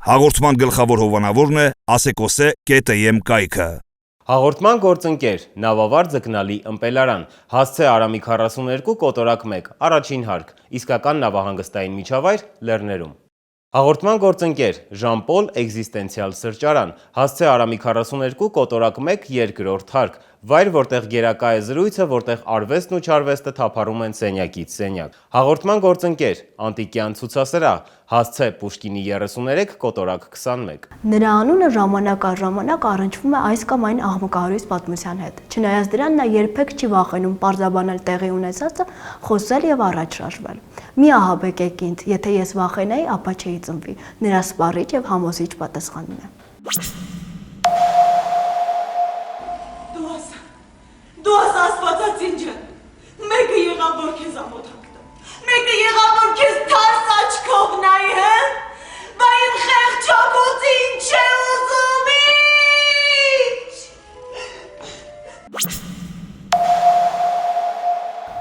Հաղորդման գլխավոր հովանավորն է Ասեկոսե.am կայքը։ Հաղորդման գործընկեր, նավավար ձկնալի ըմպելարան, հասցե Արամի 42 կոտորակ 1, առաջին հարկ, իսկական նավահանգստային միջավայր Լեռներում։ Հաղորդման գործընկեր, Ժան-Պոլ էկզիստենցիալ սրճարան, հասցե Արամի 42 կոտորակ 1, երկրորդ հարկ, վայր, որտեղ գերակա է զրույցը, որտեղ արվեստն ու չարվեստը թափառում են սենյակից սենյակ։ Հաղորդման գործընկեր, անտիկյան ցուցասրահ, հասցե Պուշկինի 33 կոտորակ 21։ Նրա անունը ժամանակ առ ժամանակ առնչվում է այս կամ այն աղմկահարույց պատմության հետ։ Չնայած դրան նա երբեք չի վախենում պարզաբանել տեղի ունեցածը, խոսել եւ առաջ շարժվել։ Մի ահաբեկեք ինձ, եթե ես վախենայի, ապա չէի ծնվի։ Նրա սպառիչ եւ համոզիչ պատասխանն է։ Դու աստվածած ինջը, մեկը եղավ, որ քեզ ամոթակ տա, մեկը եղավ, որ քեզ թարս աչքով նայի, հը? Բա իմ խեղճակոց ինչ է ուզում ինչ?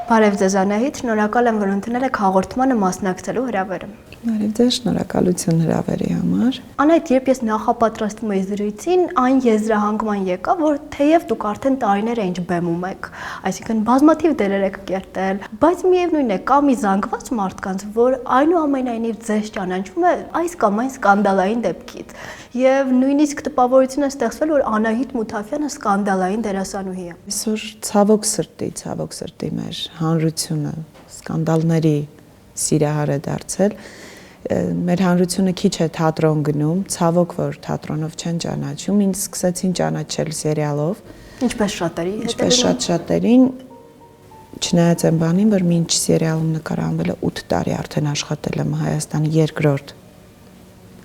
Բարև ձեզ Անահիտ, շնորհակալ եմ, որ ընդունել եք հաղորդմանը մասնակցելու հրավերը։ Բարև ձեզ, շնորհակալություն հրավերի համար։ Անահիտ, երբ ես նախապատրաստում էի զրույցին, այն եզրահանգման եկա, որ թեև դուք արդեն տարիներ է ինչ բեմում եք, այսինքն բազմաթիվ դերեր եք կերտել, բայց միևնույն է, կա մի զանգված մարդկանց, որ այնուամենայնիվ ձեզ ճանաչում է այս կամ այն սկանդալային դեպքից, եւ նույնիսկ տպավորություն է ստեղծվել, որ Անահիտ Մութաֆյանը սկանդալային դերասանուհի է։ Այսօր ցավոք սրտի մեր հանրությունը սկանդալների սիրահար է դարձել։ Մեր հանրությունը քիչ է թատրոն գնում, ցավոք որ թատրոնով չեն ճանաչում, ինձ սկսեցին ճանաչել սերիալով, Ինչպես շատերի հետ։ ինչպես շատերին, չնայած այն բանին, որ մինչ սերիալում նկարահանվել է 8 տարի արդեն աշխատել եմ Հայաստանի երկրորդ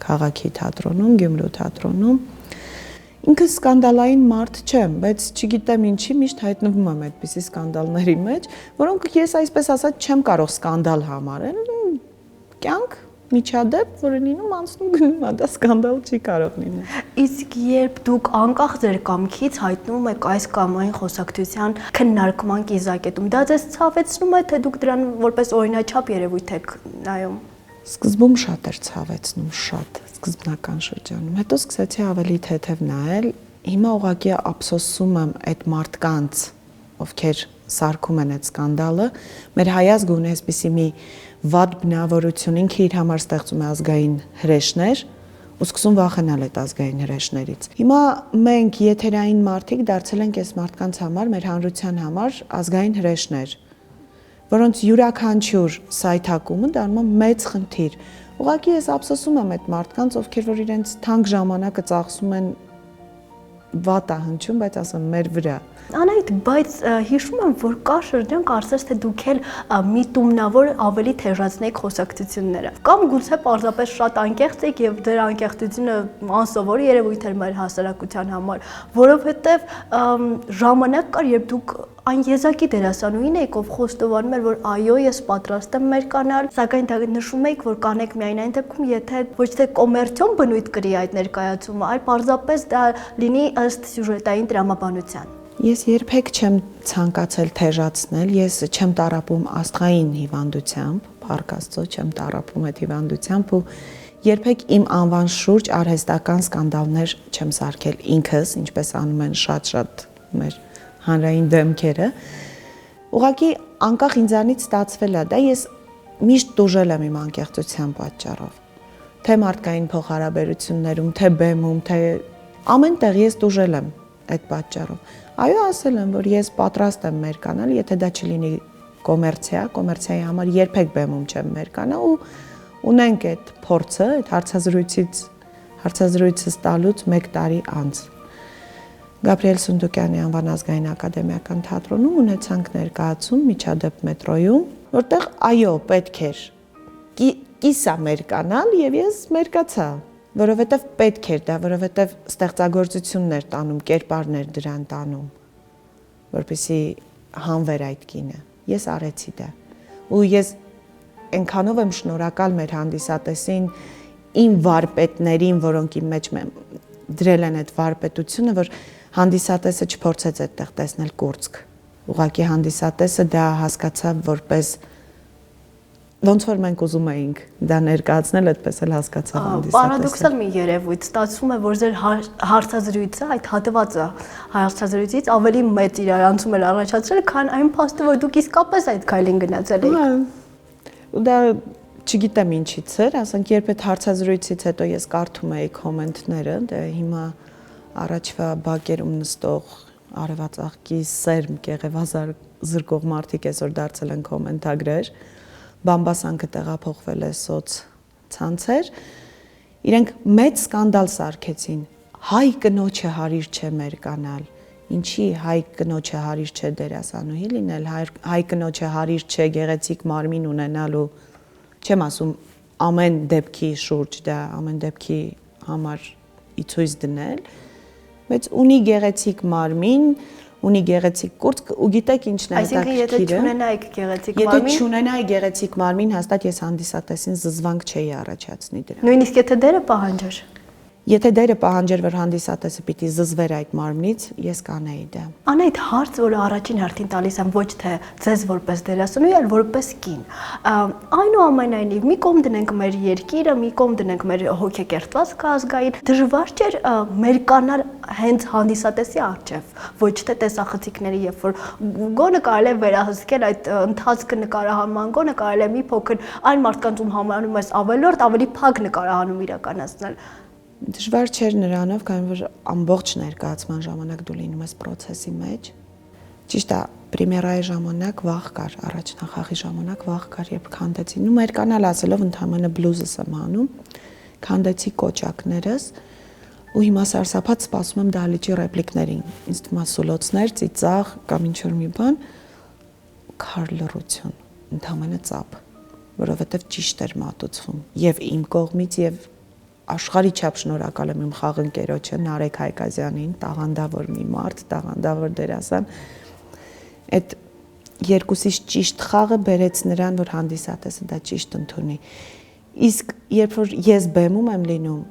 քաղաքի թատրոնում, Գյումրու թատրոնում։ Ինքը սկանդալային մարդ չեմ, բայց չգիտեմ ինչի միշտ հայտնվում եմ այդպիսի սկանդալների մեջ, որոնք ես այսպես ասած չեմ կարող սկանդալ համարել, կյանք միջադեպ, որը լինում անցնում գնում է, դա սկանդալ չի կարող լինել։ Իսկ երբ դուք անկախ ձեր կամքից հայտնվում եք այս կամ այն խոսակցության քննարկման կիզակետում, դա ձեզ ցավեցնում է, թե դուք դրան որպես օրինաչափ երևույթ եք նայում։ Սկզբում շատ էր ցավեցնում, շատ սկզբնական շրջանում։ Հետո սկսեցի ավելի թեթև նայել։ Հիմա ուղղակի ափսոսում եմ այդ մարդկանց, ովքեր սարքում են այդ սկանդալը, մեր հայազգը ունի այսպիսի մի վատ բնավորություն, ինքը իր համար ստեղծում է ազգային հրեշներ ու սկսում վախենալ այդ ազգային հրեշներից։ Հիմա մենք եթերային մարդիկ դարձել ենք այս մարդկանց համար, մեր հանրության համար ազգային հրեշներ, որոնց յուրաքանչյուր սայթակումը դառնում է մեծ խնդիր։ Ուղղակի ես ափսոսում եմ այդ մարդկանց, ովքեր որ իրենց թանկ ժամանակը ծախսում են վատ հնչում, բայց ասեմ մեր վրա։ Անահիտ, բայց հիշում եմ, որ կա շրջան կարծես թե դուք էլ միտումնավոր ավելի թեժացնեք խոսակցությունները։ Կամ գուցե պարզապես շատ անկեղծ եք եւ դեր անկեղծությունը անսովոր երևույթ էր մեր հասարակության համար, որովհետեւ ժամանակ կար, երբ դուք այն եզակի դերասանուհին եք, ով խոստովանում էր, որ այո, ես պատրաստ եմ մերկանալ, սակայն դա նշում եք, որ կանեք միայն այն դեպքում, եթե ոչ թե կոմերցիոն բնույթ կրի այդ ներկայացումը, այլ պարզապես դա լինի ըստ սյուժետային տրամաբանության։ Ես երբեք չեմ ցանկացել թեժացնել, ես չեմ տառապում աստղային հիվանդությամբ, փառք Աստծո, չեմ տառապում այդ հիվանդությամբ ու երբեք իմ անվան շուրջ արհեստական սկանդալներ չեմ սարքել ինքս, ինչպես անում են շատ մեր հանրային դեմքերը, ուղղակի անկախ ինձանից ստացվել է դա, ես միշտ տուժել եմ իմ անկեղծության պատճառով, թե մարդկային փոխհարաբերություններում, թե բեմում, թե ամեն տեղ ես տուժել եմ այդ պատճառով։ Այո, ասել եմ, որ ես պատրաստ եմ մերկանալ, եթե դա չլինի կոմերցիայի համար երբեք բեմում չեմ մերկանա ու ունենք այդ փորձը, այդ հարցազրույցը տալուց 1 տարի անց։ Գաբրիել Սունդուկյանի անվան ազգային ակադեմիական թատրոնում ունեցանք ներկայացում միջադեպ մետրոյում, որտեղ այո, պետք էր կիսա մերկանալ եւ ես մերկացա, որովհետեւ պետք էր դա, որովհետեւ ստեղծագործություններ տանում, կերպարներ դրան տանում, որպեսզի հանվեր այդ կինը։ Ես արեցի դա։ Ու ես այնքանով եմ շնորհակալ մեր հանդիսատեսին, իմ վարպետներին, որոնք իմ մեջ դրել են այդ վարպետությունը, որ հանդիսատեսը չփորձեց այդտեղ տեսնել կուրծք։ Ուղղակի հանդիսատեսը դա հասկացավ որպես ոնց որ մենք ուզում էինք դա ներկայացնել, այդպես էլ հասկացավ հանդիսատեսը։ Պարադոքսալ մի երևույթ, ստացվում է, որ ձեր հարցազրույցը, այդ հատվածը հարցազրույցից ավելի մեծ իրարանցում էր առաջացրել, քան այն փաստը, որ դուք իսկապես այդ քայլին գնացել եք։ Ու դա չգիտեմ ինչից էր, ասենք երբ այդ հարցազրույցից հետո ես կարդում էի կոմենտները, դե հիմա առաջվա բակերում նստող արևածաղկի սերմ կեղևազար զրկող մարդիկ այսօր դարձել են կոմենտագրեր, բամբասանքը տեղափոխվել է սոց ցանցեր, իրենք մեծ սկանդալ սարքեցին, հայ կնոջը հարիր չէ մեր կանալ, ինչի հայ կնոջը հարիր չէ դերասանուհի լինել, հայ կնոջը հարիր չէ գեղեցիկ մարմին ունենալու, չեմ ասում ամեն դեպքի շուրջ դա ամեն դեպքի համար ի ցույց դնել, բայց ունի գեղեցիկ մարմին, ունի գեղեցիկ կուրծք ու գիտեք ինչն է հետաքրքիրը։ Այսինքն եթե չունենայիք գեղեցիկ Եթե մարմին, չունենայի գեղեցիկ մարմին, հաստատ ես հանդիսատեսին զզվանք չէի առաջացնի դրա։ նույնիսկ եթե դերը պահանջեր։ Եթե դերը պահանջեր, որ հանդիսատեսը պիտի զզվեր այդ մարմնից, ես կանեի դա։ Ան այդ հարց, որը առաջին հերթին տալիս եմ ոչ թե ձեզ որպես դերասանուհի, այլ որպես կին։ Այնուամենայնիվ, մի կողմ դնենք մեր երկիրը, մի կողմ դնենք մեր հոգեկերտվածքը ազգային, դժվար չէր մեր կանալ հենց հանդիսատեսի առջև, ոչ թե տեսախցիկների, երբ որ գոնը կարելի է վերահսկել այդ ընթացքը նկարահանման, գոնը կարելի է մի փոքր այն մարդկանց ում համարում ես ավելորդ, ավելի փակ նկարահանում իրականացնել։ Դժվար չէր նրանով, քանի որ ամբողջ ներկայացման ժամանակ դու լինում ես process-ի մեջ։ Ճիշտ է, պրեմիերայի ժամանակ վախ կար, առաջնախաղի ժամանակ վախ կար, երբ քանդեցին։ Ու մեր կանալ ասելով ընդհանրապես բլուզս եմ հանում, քանդեցի կոճակներս ու հիմա սարսափած սպասում եմ դալիճի ռեպլիկներին։ Ինձ թվում է սուլոցներ, ծիծաղ կամ ինչ-որ մի բան, քար լռություն, ընդհանրապես ծափ, որովհետև ճիշտ էր մատուցվում եւ իմ կողմից եւ աշխարհի չափ շնորհակալ եմ իմ խաղընկերոջը Նարեկ Հայկազյանին, տաղանդավոր մի մարդ, տաղանդավոր դերասան։ Այդ երկուսից ճիշտ խաղը բերեց նրան, որ հանդիսատեսը դա ճիշտ ընդունի։ Իսկ երբ որ ես բեմում եմ լինում,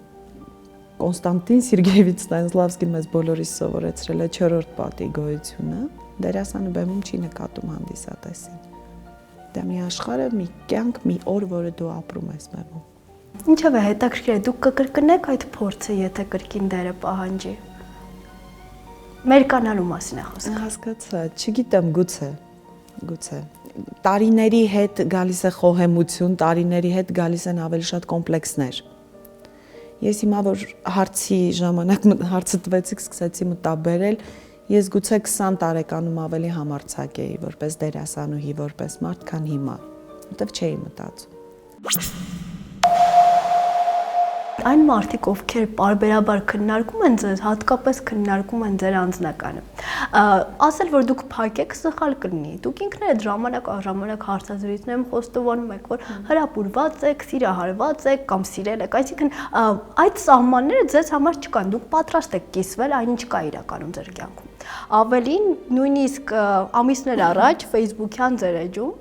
Կոնստանտին Սերգեևիչ Ստանիսլավսկին մեզ բոլորիս սովորեցրել է 4-րդ պատի գոյությունը, դերասանը բեմում չի նկատում հանդիսատեսին։ Դա մի աշխարհ է, մի կյանք, մի օր, որը դու ապրում ես բեմում։ Ինչով է հետաքրքիր է, դուք կկրկնեք այդ փորձը, եթե կրկին դերը պահանջի։ Մեր կանալու մասին է խոսքը։ Հասկացա, չգիտեմ, գուցե։ Տարիների հետ գալիս է խոհեմություն, տարիների հետ գալիս են ավելի շատ կոմպլեքսներ։ Ես հիմա որ հարցի ժամանակ հարցը տվեցիք, սկսեցի մտաբերել, ես գուցե 20 տարեկանում ավելի համարձակ էի որպես դերասանուհի, որպես մարդ, քան հիմա, որտեվ չէի մտածում։ Այն մարդիկ, ովքեր պարբերաբար քննարկում են ձեզ, հատկապես քննարկում են ձեր անձնականը։ Ասել, որ դուք փակ եք, սխալ կլինի։ Դուք ինքներդ ժամանակ առ ժամանակ հարցազրույցներում խոստովանում եք, որ հրապուրված եք, սիրահարված եք կամ սիրել եք, այսինքն այդ սահմանները ձեզ համար չկան։ Դուք պատրաստ եք կիսվել, այնինչ կա իրականում ձեր կյանքում։ Ավելին, նույնիսկ ամիսներ առաջ Facebook-յան ձեր էջում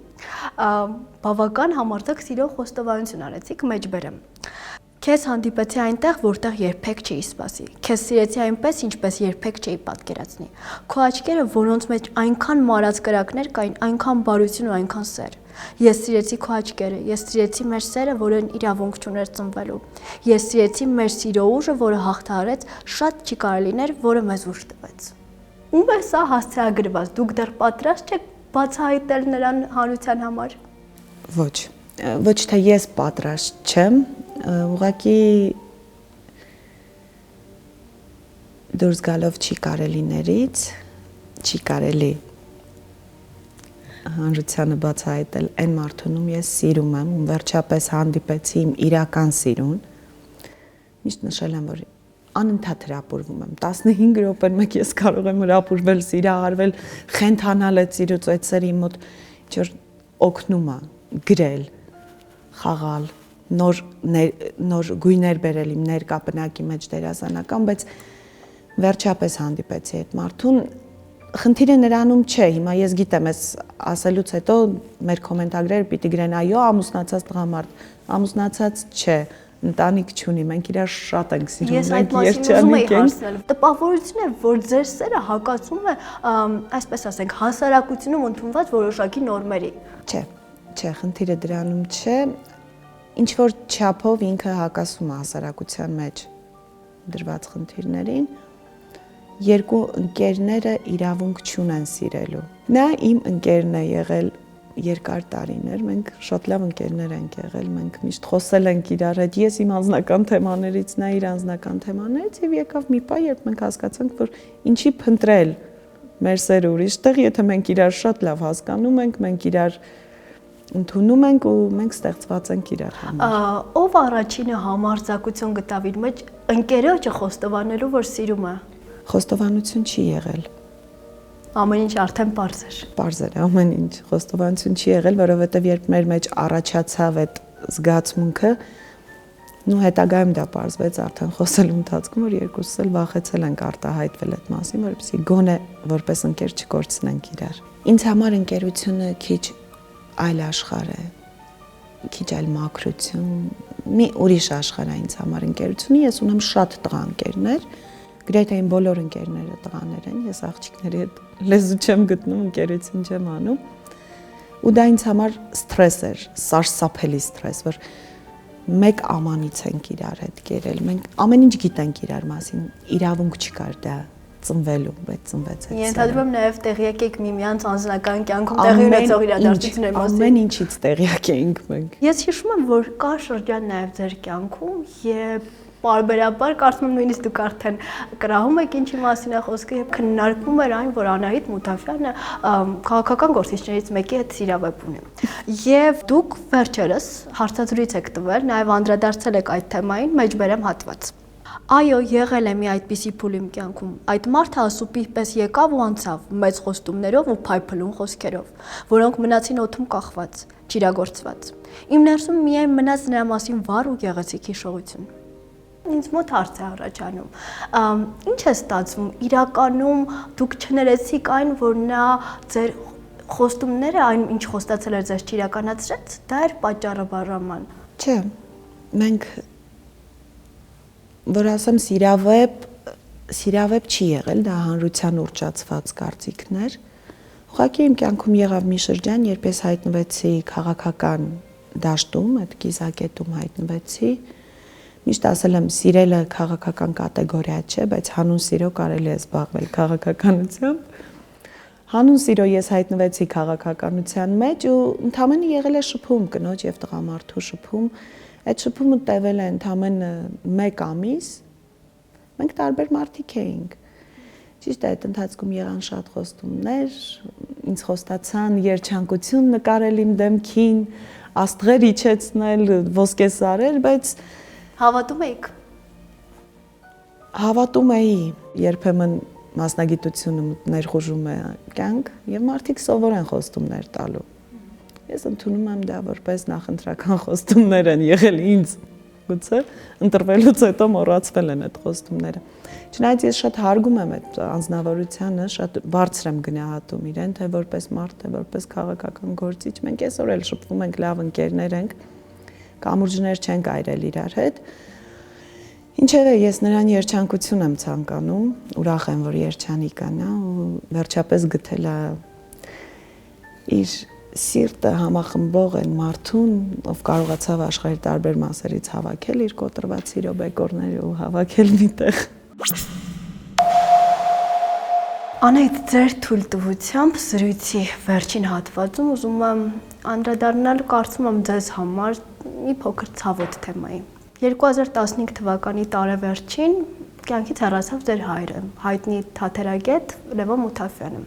բավական համարձակ սիրո խոստովանություն արեցիք, մեջբերեմ։ Քեզ հանդիպեցի այնտեղ, որտեղ երբեք չէի սպասի։ Քեզ սիրեցի այնպես, ինչպես երբեք չէի պատկերացնի։ Քո աչքերը, որոնց մեջ այնքան մարած կրակներ կային, այնքան բարություն ու այնքան սեր։ Ես սիրեցի քո աչքերը, ես սիրեցի մեր սերը, որն իրավունք չուներ ծնվելու։ Ես սիրեցի մեր սիրո ուժը, որը հաղթահարեց շատ չի կարելի լիներ, որը մեզ ուժ տվեց։ Ում է սա հասցեագրված։ Դուք դեռ պատրաստ եք բացահայտել նրան հանրության համար։ Ոչ թե ես պատրաստ չեմ, ուղղակի դուրս գալով չի կարելիներից, չի կարելի հանրությանը բացահայտել այն մարդուն, ում ես սիրում եմ, ում վերջապես հանդիպեցի իմ իրական սիրուն, միշտ նշել եմ, որ անընդհատ հրապուրվում եմ, 15 րոպեն մեկ ես կարող եմ հրապուրվել, սիրահարվել, խենթանալ այդ սիրուց, այդ սերը իմ մոտ ինչ-որ օգնում է, գրել, խաղալ, նոր գույներ բերել իմ ներկա բնակի մեջ դերասանական, բայց վերջապես հանդիպեցի այդ մարդուն, խնդիրը նրանում չէ, հիմա ես գիտեմ, ես ասելուց հետո մեր կոմենտագրերը պիտի գրեն, այո, ամուսնացած տղամարդ, ամուսնացած չէ, ընտանիք չունի, մենք իրար շատ ենք սիրում, մենք երջանիկ ենք։ Տպավորություն է, որ ձեր սերը հակասում է, այսպես ասենք, հասարակությունում ընդունված որոշակի նորմերի։ Չէ, Չէ, խնդիրը դրանում չէ, ինչ որ չափով ինքը հակասում է հասարակության մեջ դրված խնդիրներին, երկու ընկերները իրավունք չունեն սիրելու։ Նա իմ ընկերն է եղել երկար տարիներ, մենք շատ լավ ընկերներ ենք եղել, մենք միշտ խոսել ենք իրար հետ, ես իմ անձնական թեմաներից, նա իր անձնական թեմաներից, եւ եկավ մի պահ, երբ մենք հասկացանք, որ ինչի փնտրել մեր սերը ուրիշտեղ, եթե մենք իրար շատ լավ հասկանում ենք, մենք իրար ընդունում ենք ու մենք ստեղծված ենք իրար համար։ Ով առաջինը համարձակություն գտավ իր մեջ ընկերոջը խոստովանելու, որ սիրում է։ Խոստովանություն չի եղել։ Ամեն ինչ արդեն պարզ էր։ Պարզ էր ամեն ինչ, խոստովանություն չի եղել, որովհետև երբ մեր մեջ առաջացավ այդ զգացմունքը, նու հետագայում դա պարզվեց արդեն խոսելու ընթացքում, որ երկուսս էլ վախեցել ենք արտահայտվել այդ մասին, որպեսզի գոնե որպես ընկեր չկորցնենք իրար։ Ինձ համար ընկերությունը քիչ այլ աշխարհ է, քիչ այլ մաքրություն, մի ուրիշ աշխարհ է ինձ համար ընկերությունը, ես ունեմ շատ տղա ընկերներ, գրեթե իմ բոլոր ընկերները տղաներ են, ես աղջիկների հետ լեզու չեմ գտնում, ընկերություն չեմ անում, ու դա ինձ համար սթրես էր, սարսափելի սթրես, որ մեկ ամանից ենք իրար հետ կերել, մենք ամեն ինչ գիտենք իրար մասին, իրավունք չկար դա ծնվելու, բայց ծնվեց այդ։ Ենթադրում եմ նաև տեղյակ եք միմյանց անձնական կյանքում տեղի ունեցող իրադարձությունների մասին։ Ամեն ինչից տեղյակ էինք մենք։ Ես հիշում եմ, որ կար շրջան նաև ձեր կյանքում, երբ պարբերաբար կարծում եմ նույնիսկ դուք արդեն կրահում եք ինչի մասին է խոսքը, եւ քննարկվում էր այն, որ Անահիտ Մութաֆյանը քաղաքական գործիչներից մեկի հետ սիրավեպ ունի։ Եվ դուք վերջերս հարցազրույց եք տվել, նաև անդրադարձել եք այդ թեմային, մեջբերեմ հատված։ Այո, եղել է մի այդպիսի փուլ իմ կյանքում։ Այդ մարդը ասուպի պես եկավ ու անցավ մեծ խոստումներով ու փայփլուն խոսքերով, որոնք մնացին օդում կախված, ճիրագործված։ Իմ ներսում միայն մնաց նրա մասին վառ ու գեղեցիկ հիշողություն։ Ինձ մոտ հարց է առաջանում, ինչ է ստացվում, իրականում դուք չներեցիք այն, որ նա ձեր խոստումները, այն ինչ խոստացել էր ձեզ չիրականացրեց, դա էր պատճառը բառաման։ Չէ, մենք որ ասեմ սիրավեպ չի եղել, դա հանրության ուռճացված կարծիքներ։ Ուղղակի իմ կյանքում եղավ մի շրջան, երբ ես հայտնվեցի քաղաքական դաշտում, այդ կիզակետում հայտնվեցի։ Միշտ ասել եմ, սիրելը քաղաքական կատեգորիա չէ, բայց հանուն սիրո կարելի է զբաղվել քաղաքականությամբ։ Հանուն սիրո ես հայտնվեցի քաղաքականության մեջ ու ընդամենը եղել է շփում, կնոջ եւ տղամարդու շփում։ Այդ շփումը տևել է ընդամենը 1 ամիս։ Մենք տարբեր մարդիկ էինք։ Ճիշտ է, այդ ընթացքում եղան շատ խոստումներ, ինձ խոստացան երջանկություն նկարել իմ դեմքին, աստղեր իջեցնել, ոսկեսարեր, բայց Հավատում եք։ Հավատում էի, երբեմն մասնագիտությունը ներխուժում է կյանք եւ մարդիկ սովոր են խոստումներ տալու։ Ես ընդունում եմ դա որպես նախընտրական խոստումներ են եղել ինձ, գուցե ընտրվելուց հետո մոռացվել են այդ խոստումները։ Չնայած ես շատ հարգում եմ այդ անձնավորությանը, շատ բարձր եմ գնահատում իրեն, թե որպես մարդ, թե որպես քաղաքական գործիչ, մենք այսօր էլ շփվում ենք, լավ ընկերներ ենք, կամուրջներ չենք այրել իրար հետ։ Ինչևէ, ես նրան երջանկություն եմ ցանկանում, ուրախ եմ, որ երջանի կանա ու վերջապես գտել է իր սիրտը համախմբող են մարդուն, ով կարողացավ աշխարհի տարբեր մասերից հավաքել իր կոտրված սիրո բեկորները ու հավաքել միտեղ։ Անահիտ, ձեր թույլտվությամբ զրույցի վերջին հատվածում ուզում եմ անդրադառնալ, կարծում եմ ձեզ համար մի փոքր ցավոտ թեմայի։ 2015 թվականի տարեվերջին կյանքից հեռացավ ձեր հայրը, հայտնի թատերագետ Լևոն Մութաֆյանը։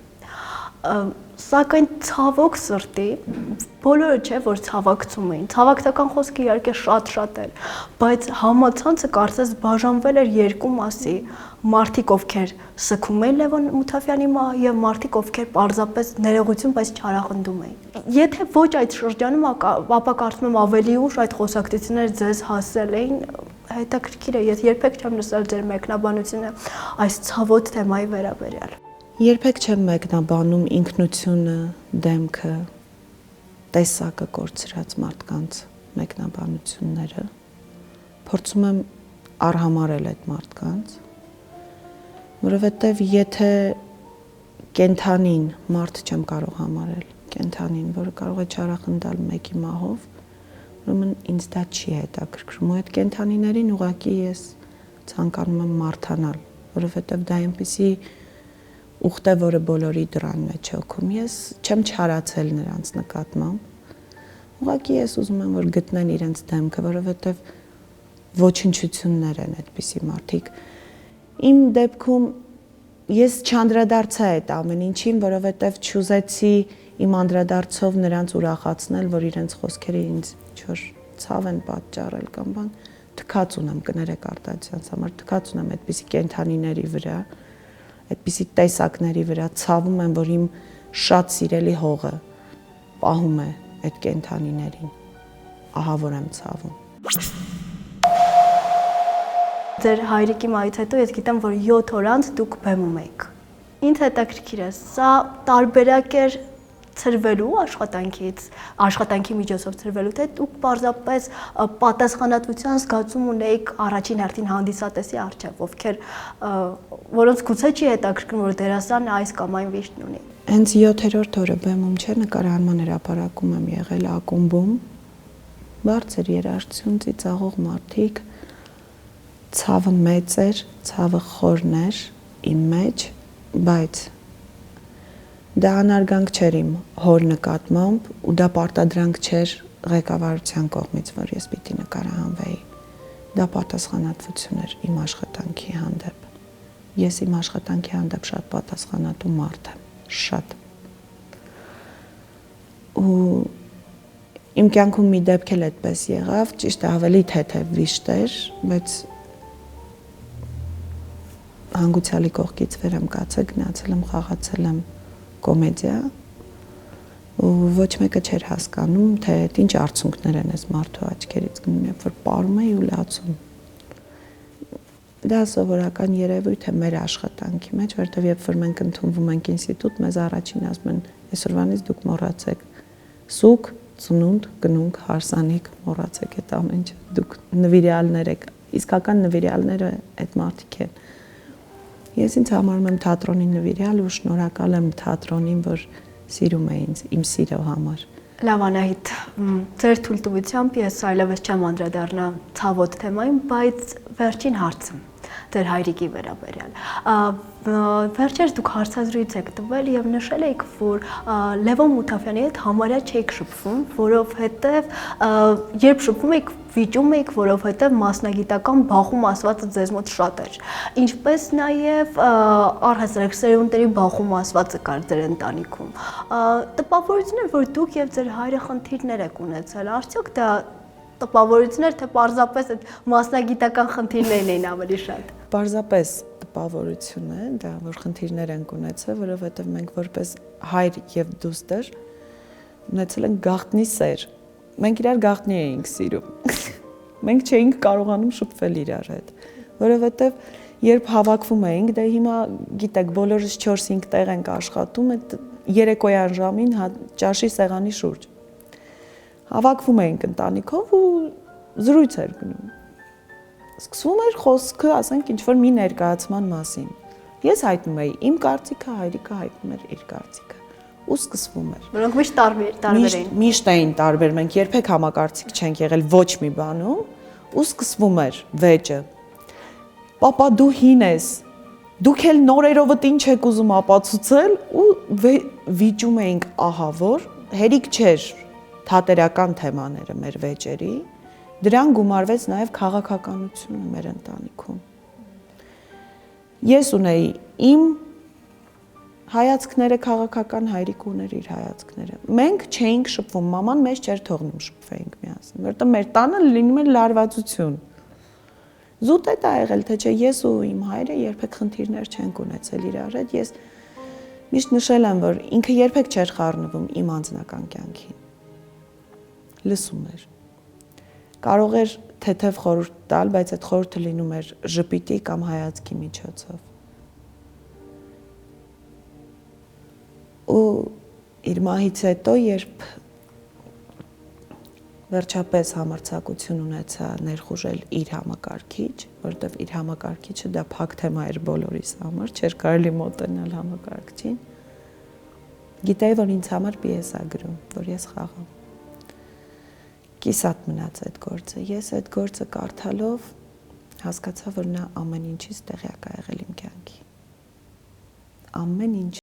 Սակայն ցավոք սրտի բոլորը չէ, որ ցավակցում էին։ Ցավակցական խոսքը իհարկե շատ էր, բայց համացանցը կարծես բաժանվել էր երկու մասի՝ մարդիկ, ովքեր սգում էին Լևոն Մութաֆյանի մահը եւ մարդիկ, ովքեր պարզապես ներողություն, բայց չարախնդում էին։ Եթե ոչ այդ շրջանում, ապա կարծում եմ ավելի ուշ այդ խոսակցությունները ձեզ հասել էին, հետաքրքիր է, ես երբեք չեմ լսել ձեր մեկնաբանությունը այս ցավոտ թեմայի վերաբերյալ։ Երբեք չեմ մեկնաբանում ինքնությունը, դեմքը, տեսակը կորցրած մարդկանց մեկնաբանությունները։ Փորձում եմ արհամարել այդ մարդկանց, որովհետև եթե կենթանին մարդ չեմ կարող համարել, կենթանին, որը կարող է չարախնդալ մեկի մահով, ուրեմն ինձ դա չի հետաքրքրում։ Ու այդ կենթանիներին ուղղակի ես ցանկանում եմ մարթանալ, որովհետև դա այնպեսի ուխտ է, որը բոլորի դռան մեջ է օգում։ Ես չեմ չարացել նրանց նկատմամբ։ Ուղղակի ես ուզում եմ, որ գտնեն իրենց դեմքը, որովհետև ոչնչություններ են այդպիսի մարդիկ։ Իմ դեպքում ես չանդրադարձա այդ ամեն ինչին, որովհետև չուզեցի իմ անդրադարձով նրանց ուրախացնել, որ իրենց խոսքերը ինձ ինչ-որ ցավ են պատճառել կամ բան, թքած ունեմ, կներեք արտահայտության համար, թքած ունեմ այդպիսի կենթանիների վրա, այդպիսի տեսակների վրա, ցավում եմ, որ իմ շատ սիրելի հողը պահում է այդ կենթանիներին, ահա որ եմ ցավում։ Ձեր հայրիկի մահից հետո ես գիտեմ, որ 7 օր անց դուք բեմում եք։ Ինձ հետաքրքիր է, սա տարբերակ էր ծրվելու աշխատանքի միջոցով ծրվելու, թե դուք պարզապես պատասխանատվության զգացում ունեիք առաջին հերթին հանդիսատեսի առջև, որոնց գուցե չի հետաքրքրում, որ դերասանը այս կամ այն վիշտն ունի։ Հենց 7-րդ օրը բեմում չէ, նկարահանման հրապարակում եմ եղել ակումբում, բարձր երաժշտություն, ծիծաղող մարդիկ, ցավը մեծ էր, ցավը խորն էր իմ մեջ, բայց դա անարգանք չէր իմ հոր նկատմամբ ու դա պարտադրանք չէր ղեկավարության կողմից, որ ես պիտի նկարահանվեի։ Դա պատասխանատվություն էր իմ աշխատանքի հանդեպ։ Ես իմ աշխատանքի հանդեպ շատ պատասխանատու մարդ եմ, շատ։ Ու իմ կյանքում մի դեպք էլ այդպես եղավ, ճիշտ է ավելի թեթև վիշտ էր, բայց հանգուցյալի կողքից վեր եմ կացել, գնացել եմ, խաղացել եմ կոմեդիա ու ոչ մեկը չէր հասկանում, թե ինչ արցունքներ են այս մարդու աչքերից գնում, երբ որ պարում էի ու լացում։ Դա սովորական երևույթ է մեր աշխատանքի մեջ, որովհետև երբ որ մենք ընդունվում ենք ինստիտուտ, մեզ առաջին ասում են, այսօրվանից դուք մոռացեք սուկ, ծնունդ, գնունք, հարսանիք, մոռացեք այդ ամեն ինչ, դուք նվիրյալներ եք, իսկական նվիրյալները այդ մարդիկ են։ Ես ինձ համարում եմ թատրոնի նվիրյալ ու շնորհակալ եմ թատրոնին, որ սիրում է ինձ, իմ սիրո համար։ Լավ Անահիտ, ձեր թույլտվությամբ ես այլևս չեմ անդրադառնա ցավոտ թեմային, բայց վերջին հարցը ձեր հայրիկի վերաբերյալ։ Վերջերս դուք հարցազրույց եք տվել եւ նշել եք, որ Լևոն Մութաֆյանի հետ համարյա չեք շփվում, որովհետեւ երբ շփվում եք, վիճում եք, որովհետեւ մասնագիտական բախում ասվածը ձեզ մոտ շատ էր։ Ինչպես նաեւ առհասարակ սերունդների բախում ասվածը կար ձեր ընտանիքում։ Տպավորություն է, որ դուք եւ ձեր հայրը խնդիրներ եք ունեցել։ Արդյոք դա տպավորություն էր, թե պարզապես այդ մասնագիտական խնդիրներն էին ավելի շատ։ Պարզապես տպավորություն է, դա որ խնդիրներ են ունեցել, որովհետև մենք որպես հայր եւ դուստր ունեցել ենք գաղտնի սեր։ Մենք իրար գաղտնի էինք սիրում։ Մենք չէինք կարողանում շփվել իրար հետ, որովհետև երբ հավաքվում էինք, դե հիմա գիտեք, բոլորս 4-5 տեղ ենք աշխատում, այդ երեկոյան ժամին ճաշի սեղանի շուրջ։ Հավաքվում էինք ընտանիքով ու զրույց էր գնում։ Սկսվում էր խոսքը, ասենք, ինչ-որ մի ներկայացման մասին։ Ես հայտնում էի իմ կարծիքը, հայրիկը հայտնում էր իր կարծիքը։ Ու սկսվում էր։ Որոնք միշտ տարբեր էին։ Միշտ էին տարբեր, մենք երբեք համակարծիք չենք եղել ոչ մի բանում, ու սկսվում էր վեճը։ Պապա դու հին ես։ Դուք էլ նորերովդ ինչ եք ուզում ապացուցել ու վիճում էինք ահա որ, հերիք չէր թատերական թեմաները մեր վեճերի, դրան գումարվեց նաև քաղաքականությունը մեր ընտանիքում։ Ես ունեի իմ հայացքները, քաղաքական հայրիկը ուներ իր հայացքները։ Մենք չէինք շփվում, մաման մեզ չէր թողնում շփվեինք միասին, որտեղ մեր տանը լինում էր լարվածություն։ Զուտ է դա եղել, թե չէ ես ու իմ հայրը երբեք խնդիրներ չենք ունեցել իրար հետ, ես միշտ նշել եմ, որ ինքը երբեք չէր խառնվում իմ անձնական կյանքին։ Լսում էր։ Կարող էր թեթև խորհուրդ տալ, բայց այդ խորհուրդը լինում էր ժպիտի կամ հայացքի միջոցով։ Ու իր մահից հետո, երբ վերջապես համարձակություն ունեցա ներխուժել իր համակարգիչ, որովհետև իր համակարգիչը դա փակ թեմա էր բոլորիս համար, չէր կարելի մոտենալ համակարգչին։ Գիտեի, որ ինձ համար պիես է գրում, որ ես խաղամ։ Կիսատ մնաց այդ գործը։ Ես այդ գործը կարդալով հասկացա, որ նա ամեն ինչից տեղյակ է եղել իմ կյանքի։ Ամեն ինչ։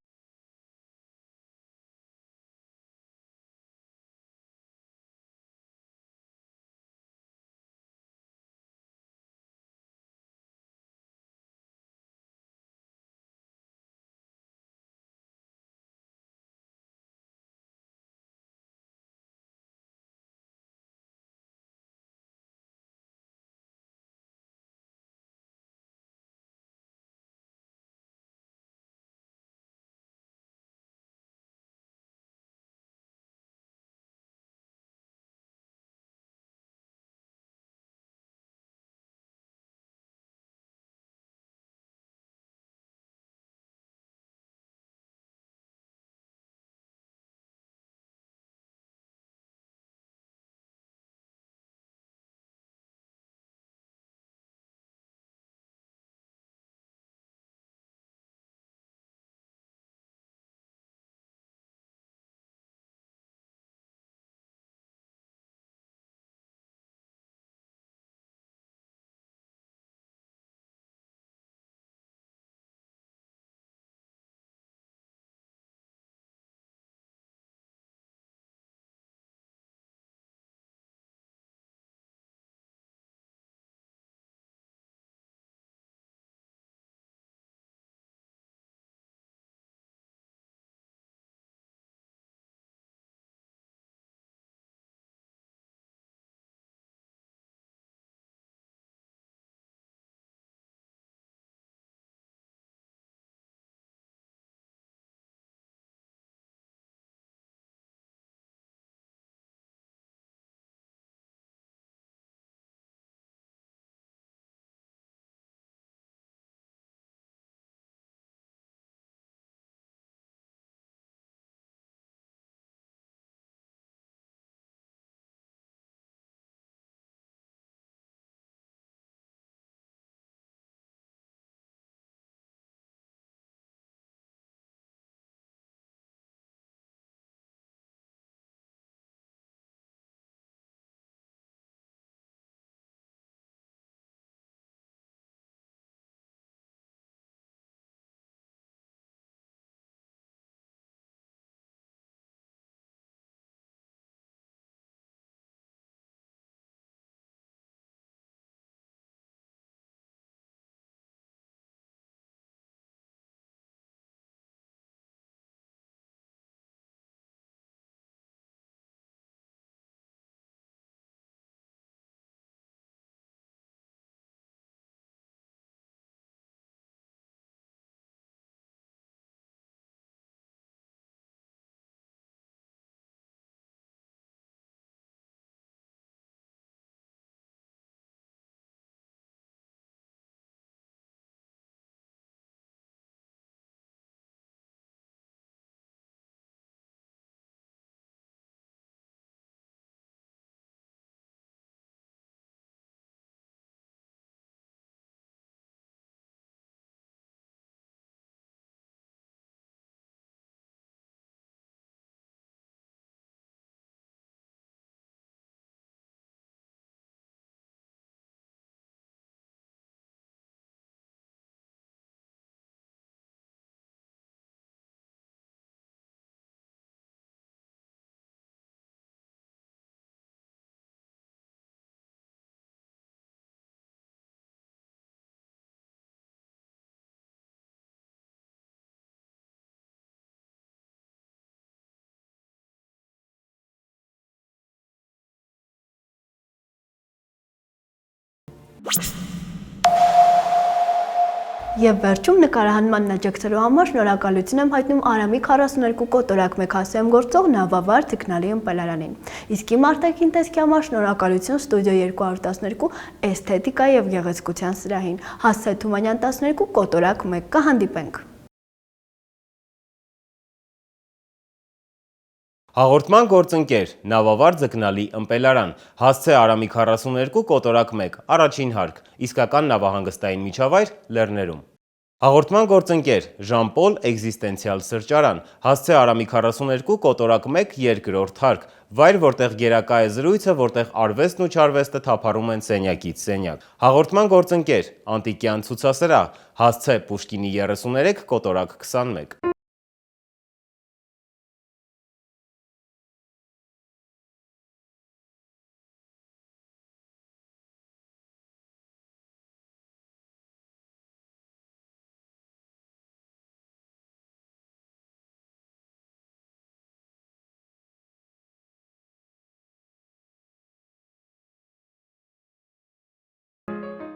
Եվ վերջում նկարահանման աջակցելու համար շնորհակալություն եմ հայտնում Արամիկ 42 կոտորակ մեքասեմ գործող Նավավար Թիկնալի ըմպելարանին։ Իսկ իմ արտաքին տեսքի համար շնորհակալություն Ստուդիո 212 էսթետիկա եւ գեղեցկության սրահին։ Հասցե Թումանյան 12 կոտորակ 1 կհանդիպենք։ Հաղորդման գործընկեր Նավավար Ձկնալի ըմպելարան, հասցե Արամիկ 42 կոտորակ 1, առաջին հարկ, իսկական նավահանգստային միջավայր Լեռներում։ Հաղորդման գործընկեր Ժան-Պոլ էգզիստենցիալ սրճարան, հասցե Արամի 42 կոտորակ 1 երկրորդ հարկ, վայր որտեղ գերակա է զրույցը, որտեղ արվեստն ու չարվեստը թափառում են սենյակից սենյակ։ Հաղորդման գործընկեր Անտիկյան ցուցասրահ, հասցե Պուշկինի 33 կոտորակ 21։